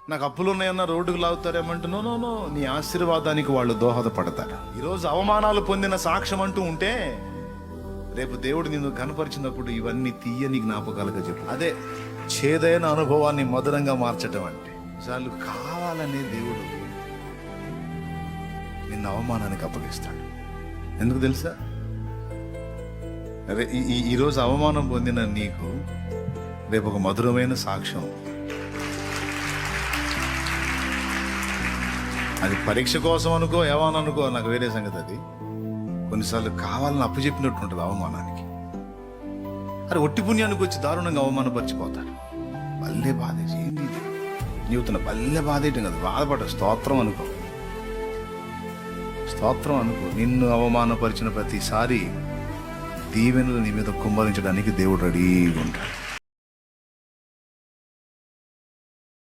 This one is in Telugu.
నాకు అప్పులు ఉన్నాయన్న రోడ్డుకు లాగుతారేమంటే నో నో నో, నీ ఆశీర్వాదానికి వాళ్ళు దోహదపడతారు. ఈరోజు అవమానాలు పొందిన సాక్ష్యం అంటూ ఉంటే రేపు దేవుడు నిన్ను కనపరిచినప్పుడు ఇవన్నీ తీయని జ్ఞాపకాలుగా చెప్పు. అదే చేదైన అనుభవాన్ని మధురంగా మార్చడం అంటే. చాలు కావాలనే దేవుడు నిన్ను అవమానానికి అప్పగిస్తాడు. ఎందుకు తెలుసా? ఈరోజు అవమానం పొందిన నీకు రేపు ఒక మధురమైన సాక్ష్యం. అది పరీక్ష కోసం అనుకో, ఏమని అనుకో, నాకు వేరే సంగతి. అది కొన్నిసార్లు కావాలని అప్పచెప్పినట్టు ఉంటుంది అవమానానికి. అరే ఒట్టి పుణ్యానికి వచ్చి దారుణంగా అవమానపరిచిపోతాడు. బల్లే బాధేసి ఏంటి నీవుతున్న బల్లే బాధేయటం కదా, బాధపడ స్తోత్రం అనుకో, స్తోత్రం అనుకో. నిన్ను అవమానపరిచిన ప్రతిసారి దీవెనలు నీ మీద కుమ్మరించడానికి దేవుడు రెడీగా ఉంటాడు.